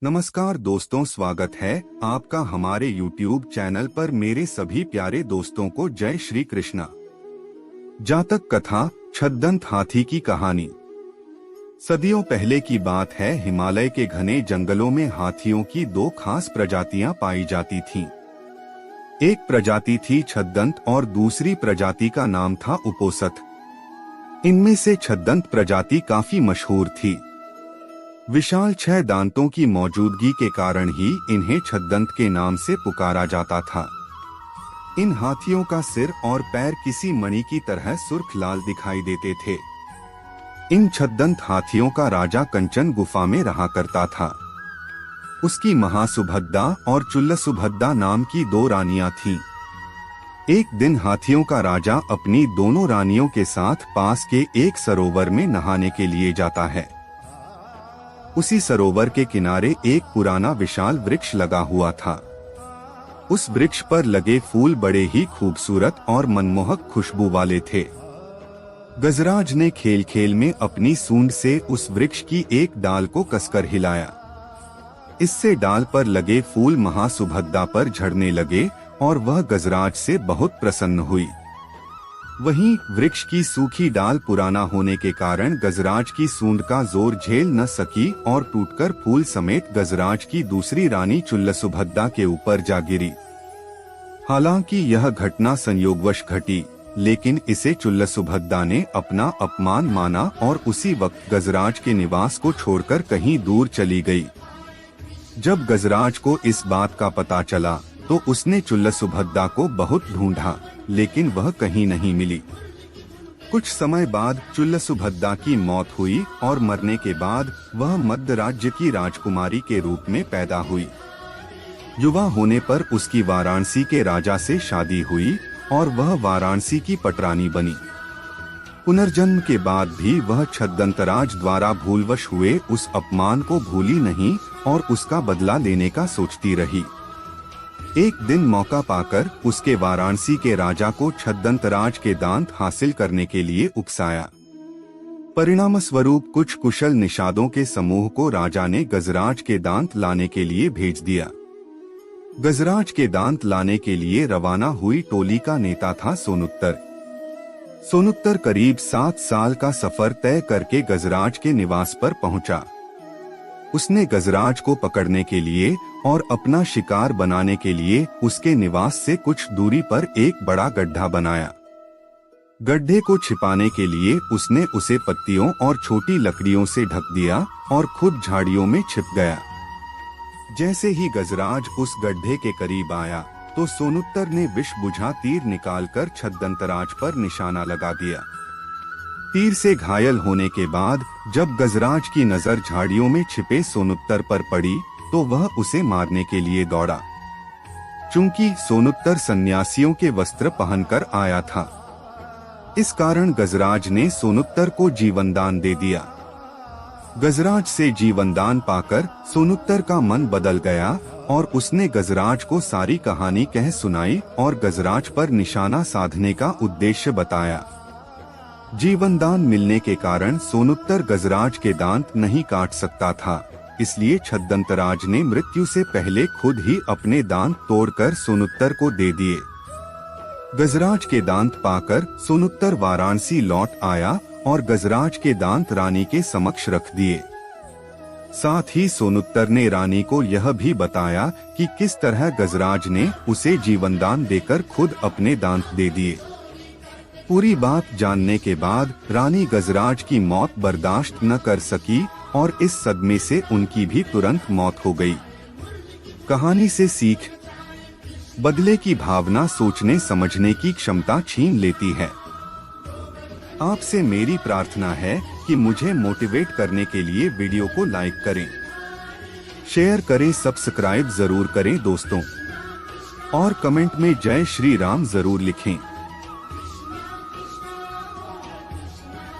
नमस्कार दोस्तों, स्वागत है आपका हमारे YouTube चैनल पर। मेरे सभी प्यारे दोस्तों को जय श्री कृष्णा। जातक कथा, छद्दंत हाथी की कहानी। सदियों पहले की बात है। हिमालय के घने जंगलों में हाथियों की दो खास प्रजातियां पाई जाती थीं। एक प्रजाति थी छद्दंत और दूसरी प्रजाति का नाम था उपोसथ। इनमें से छद्दंत प्रजाति काफी मशहूर थी। विशाल 6 दांतों की मौजूदगी के कारण ही इन्हें छद्दंत के नाम से पुकारा जाता था। इन हाथियों का सिर और पैर किसी मणि की तरह सुर्ख लाल दिखाई देते थे। इन छद्दंत हाथियों का राजा कंचन गुफा में रहा करता था। उसकी महासुभद्दा और चुल्लसुभद्दा नाम की 2 रानियां थीं। एक दिन हाथियों का राजा अपनी दोनों रानियों के साथ पास के एक सरोवर में नहाने के लिए जाता है। उसी सरोवर के किनारे एक पुराना विशाल वृक्ष लगा हुआ था। उस वृक्ष पर लगे फूल बड़े ही खूबसूरत और मनमोहक खुशबू वाले थे। गजराज ने खेल खेल में अपनी सूंड से उस वृक्ष की एक डाल को कसकर हिलाया। इससे डाल पर लगे फूल महासुभद्दा पर झड़ने लगे और वह गजराज से बहुत प्रसन्न हुई। वहीं वृक्ष की सूखी डाल पुराना होने के कारण गजराज की सूंड का जोर झेल न सकी और टूटकर फूल समेत गजराज की दूसरी रानी चुल्लसुभद्दा के ऊपर जा गिरी। हालांकि यह घटना संयोगवश घटी, लेकिन इसे चुल्लसुभद्दा ने अपना अपमान माना और उसी वक्त गजराज के निवास को छोड़कर कहीं दूर चली गई। जब गजराज को इस बात का पता चला तो उसने चुल्लसुभद्दा को बहुत ढूंढा, लेकिन वह कहीं नहीं मिली। कुछ समय बाद चुल्लसुभद्दा की मौत हुई और मरने के बाद वह मध्य राज्य की राजकुमारी के रूप में पैदा हुई। युवा होने पर उसकी वाराणसी के राजा से शादी हुई और वह वाराणसी की पटरानी बनी। पुनर्जन्म के बाद भी वह छद्दंतराज द्वारा भूलवश हुए उस अपमान को भूली नहीं और उसका बदला लेने का सोचती रही। एक दिन मौका पाकर उसके वाराणसी के राजा को छद्दंतराज के दांत हासिल करने के लिए उकसाया। परिणाम स्वरूप कुछ कुशल निषादों के समूह को राजा ने गजराज के दांत लाने के लिए भेज दिया। गजराज के दांत लाने के लिए रवाना हुई टोली का नेता था सोनुत्तर। सोनुत्तर करीब 7 साल का सफर तय करके गजराज के निवास पर पहुंचा। उसने गजराज को पकड़ने के लिए और अपना शिकार बनाने के लिए उसके निवास से कुछ दूरी पर एक बड़ा गड्ढा बनाया। गड्ढे को छिपाने के लिए उसने उसे पत्तियों और छोटी लकड़ियों से ढक दिया और खुद झाड़ियों में छिप गया। जैसे ही गजराज उस गड्ढे के करीब आया तो सोनुत्तर ने विष बुझा तीर निकालकर छद्दंतराज पर निशाना लगा दिया। तीर से घायल होने के बाद जब गजराज की नजर झाड़ियों में छिपे सोनुत्तर पर पड़ी तो वह उसे मारने के लिए दौड़ा। चूंकि सोनुत्तर सन्यासियों के वस्त्र पहनकर आया था, इस कारण गजराज ने सोनुत्तर को जीवनदान दे दिया। गजराज से जीवनदान पाकर सोनुत्तर का मन बदल गया और उसने गजराज को सारी कहानी कह सुनाई और गजराज पर निशाना साधने का उद्देश्य बताया। जीवनदान मिलने के कारण सोनुत्तर गजराज के दांत नहीं काट सकता था, इसलिए छद्दंतराज ने मृत्यु से पहले खुद ही अपने दांत तोड़कर सोनुत्तर को दे दिए। गजराज के दांत पाकर सोनुत्तर वाराणसी लौट आया और गजराज के दांत रानी के समक्ष रख दिए। साथ ही सोनुत्तर ने रानी को यह भी बताया कि किस तरह गजराज ने उसे जीवनदान देकर खुद अपने दांत दे दिए। पूरी बात जानने के बाद रानी गजराज की मौत बर्दाश्त न कर सकी और इस सदमे से उनकी भी तुरंत मौत हो गई। कहानी से सीख: बदले की भावना सोचने समझने की क्षमता छीन लेती है। आपसे मेरी प्रार्थना है कि मुझे मोटिवेट करने के लिए वीडियो को लाइक करें, शेयर करें, सब्सक्राइब जरूर करें दोस्तों, और कमेंट में जय श्री राम जरूर लिखें।